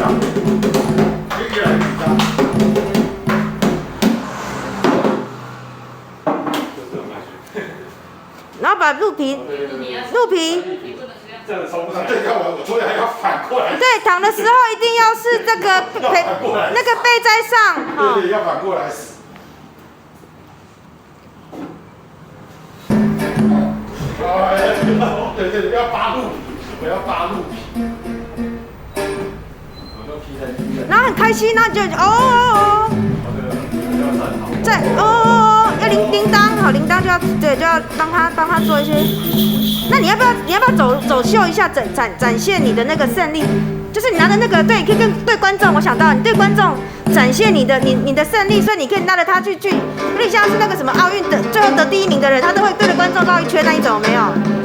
张，越来越紧张。然后把鹿皮，这样冲不上，对，要我昨天还要反过来。对，躺的时候一定要是这个那个背在上，哈。对对，要反过来死。对对对，要扒鹿皮，我要扒鹿皮。我就披在地上。然后很开心，然后就哦，在哦，要铃铛，好，铃铛就要对，就要帮他做一些。那你要不要走秀一下，展现你的那个胜利？就是你拿着那个，对，可以对观众，我想到你对观众展现你的胜利，所以你可以拿着它去，有点像是那个什么奥运的最后得第1名的人，他都会对着观众绕一圈那一种，有没有？